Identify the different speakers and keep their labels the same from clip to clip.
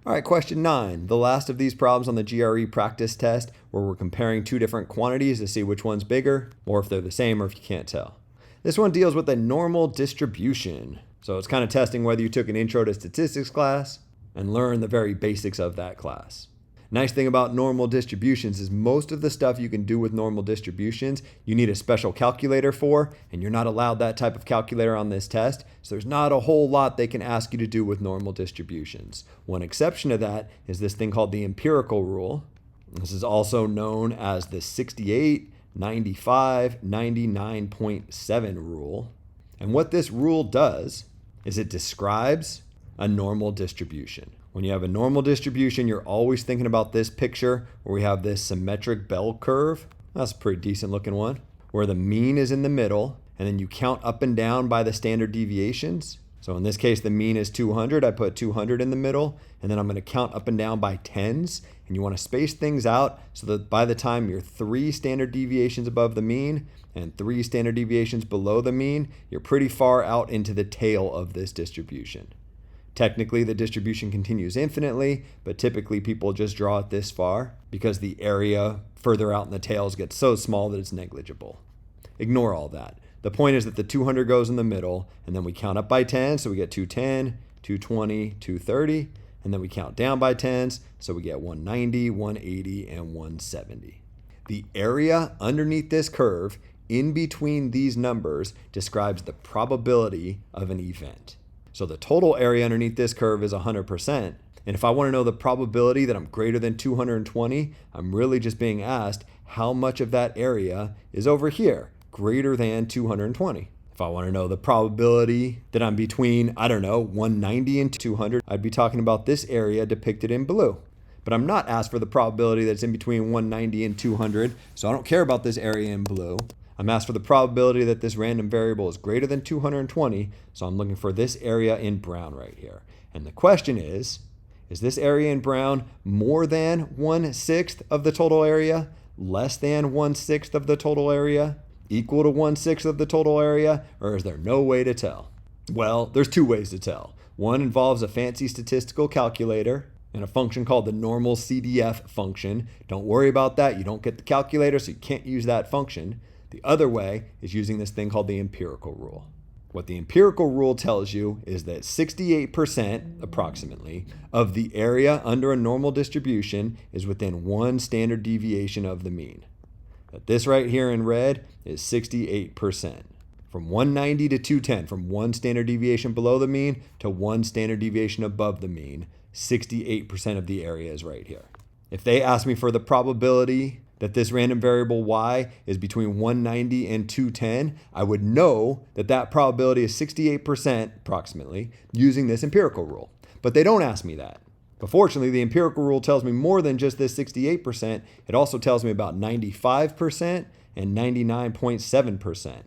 Speaker 1: All right, question 9. The last of these problems on the GRE practice test where we're comparing two different quantities to see which one's bigger, or if they're the same or if you can't tell. This one deals with a normal distribution. So it's kind of testing whether you took an intro to statistics class and learned the very basics of that class. Nice thing about normal distributions is most of the stuff you can do with normal distributions, you need a special calculator for, and you're not allowed that type of calculator on this test. So there's not a whole lot they can ask you to do with normal distributions. One exception to that is this thing called the empirical rule. This is also known as the 68, 95, 99.7 rule. And what this rule does is it describes a normal distribution. When you have a normal distribution, you're always thinking about this picture where we have this symmetric bell curve. That's a pretty decent looking one, where the mean is in the middle, and then you count up and down by the standard deviations. So in this case, the mean is 200. I put 200 in the middle, and then I'm going to count up and down by tens. And you want to space things out so that by the time you're 3 standard deviations above the mean and 3 standard deviations below the mean, you're pretty far out into the tail of this distribution. Technically, the distribution continues infinitely, but typically people just draw it this far because the area further out in the tails gets so small that it's negligible. Ignore all that. The point is that the 200 goes in the middle, and then we count up by 10, so we get 210, 220, 230, and then we count down by 10s, so we get 190, 180, and 170. The area underneath this curve, in between these numbers, describes the probability of an event. So the total area underneath this curve is 100%. And if I want to know the probability that I'm greater than 220, I'm really just being asked how much of that area is over here, greater than 220. If I want to know the probability that I'm between, 190 and 200, I'd be talking about this area depicted in blue. But I'm not asked for the probability that's in between 190 and 200, so I don't care about this area in blue. I'm asked for the probability that this random variable is greater than 220, so I'm looking for this area in brown right here. And the question is this area in brown more than 1/6 of the total area, less than 1/6 of the total area, equal to 1/6 of the total area, or is there no way to tell? Well, there's 2 ways to tell. One involves a fancy statistical calculator and a function called the normal CDF function. Don't worry about that. You don't get the calculator, so you can't use that function. The other way is using this thing called the empirical rule. What the empirical rule tells you is that 68% approximately of the area under a normal distribution is within 1 standard deviation of the mean. That this right here in red is 68%. From 190 to 210, from 1 standard deviation below the mean to 1 standard deviation above the mean, 68% of the area is right here. If they ask me for the probability that this random variable y is between 190 and 210, I would know that that probability is 68% approximately using this empirical rule. But they don't ask me that. But fortunately, the empirical rule tells me more than just this 68%. It also tells me about 95% and 99.7%.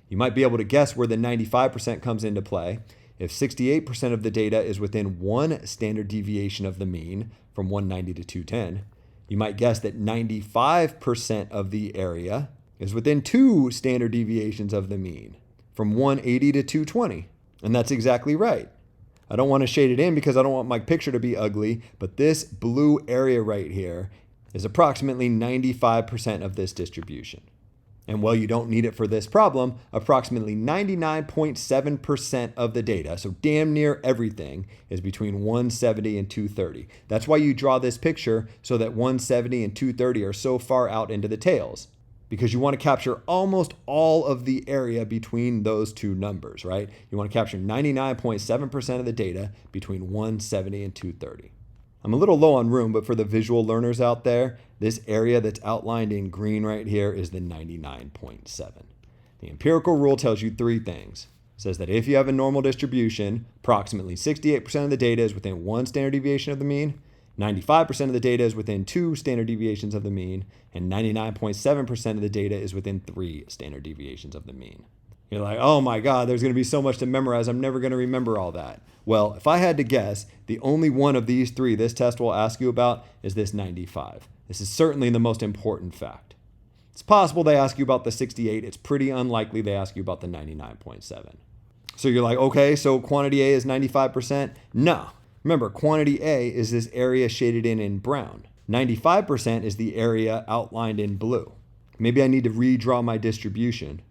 Speaker 1: You might be able to guess where the 95% comes into play. If 68% of the data is within 1 standard deviation of the mean from 190 to 210, you might guess that 95% of the area is within 2 standard deviations of the mean, from 180 to 220. And that's exactly right. I don't want to shade it in because I don't want my picture to be ugly, but this blue area right here is approximately 95% of this distribution. And while you don't need it for this problem, approximately 99.7% of the data, so damn near everything, is between 170 and 230. That's why you draw this picture so that 170 and 230 are so far out into the tails, because you want to capture almost all of the area between those two numbers, right? You want to capture 99.7% of the data between 170 and 230. I'm a little low on room, but for the visual learners out there, this area that's outlined in green right here is the 99.7. The empirical rule tells you 3 things. It says that if you have a normal distribution, approximately 68% of the data is within 1 standard deviation of the mean, 95% of the data is within 2 standard deviations of the mean, and 99.7% of the data is within 3 standard deviations of the mean. You're like, oh my God, there's going to be so much to memorize. I'm never going to remember all that. Well, if I had to guess, the only one of these 3 this test will ask you about is this 95. This is certainly the most important fact. It's possible they ask you about the 68. It's pretty unlikely they ask you about the 99.7. So you're like, okay, so quantity A is 95%? No. Remember, quantity A is this area shaded in brown. 95% is the area outlined in blue. Maybe I need to redraw my distribution.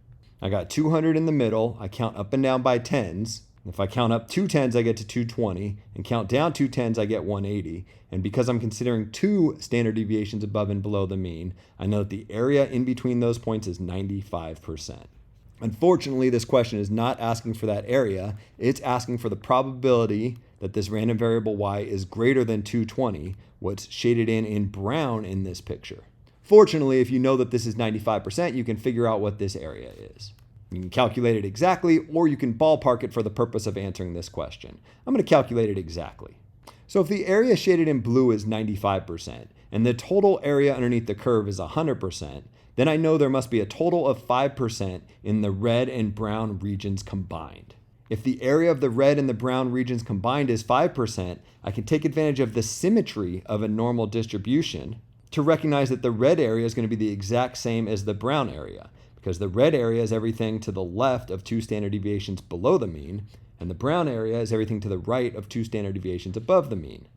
Speaker 1: I got 200 in the middle. I count up and down by tens. If I count up 2 tens, I get to 220, and count down 2 tens, I get 180. And because I'm considering 2 standard deviations above and below the mean, I know that the area in between those points is 95%. Unfortunately, this question is not asking for that area. It's asking for the probability that this random variable y is greater than 220, what's shaded in brown in this picture. Fortunately, if you know that this is 95%, you can figure out what this area is. You can calculate it exactly, or you can ballpark it for the purpose of answering this question. I'm going to calculate it exactly. So if the area shaded in blue is 95%, and the total area underneath the curve is 100%, then I know there must be a total of 5% in the red and brown regions combined. If the area of the red and the brown regions combined is 5%, I can take advantage of the symmetry of a normal distribution to recognize that the red area is going to be the exact same as the brown area, because the red area is everything to the left of 2 standard deviations below the mean, and the brown area is everything to the right of 2 standard deviations above the mean.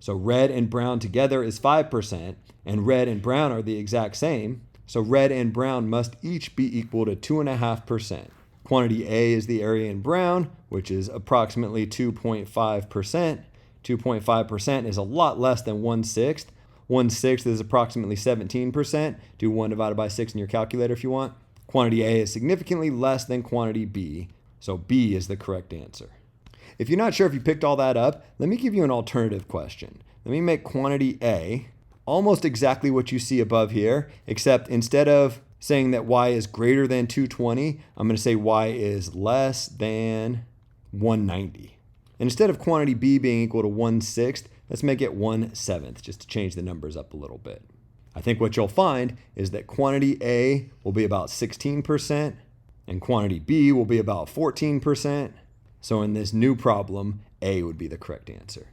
Speaker 1: So red and brown together is 5%, and red and brown are the exact same, so red and brown must each be equal to 2.5%. Quantity A is the area in brown, which is approximately 2.5%. 2.5% is a lot less than 1/6. 1/6 is approximately 17%. Do 1 divided by 6 in your calculator if you want. Quantity A is significantly less than quantity B, so B is the correct answer. If you're not sure if you picked all that up, let me give you an alternative question. Let me make quantity A almost exactly what you see above here, except instead of saying that y is greater than 220, I'm going to say y is less than 190. And instead of quantity B being equal to 1/6, let's make it 1/7, just to change the numbers up a little bit. I think what you'll find is that quantity A will be about 16% and quantity B will be about 14%. So in this new problem, A would be the correct answer.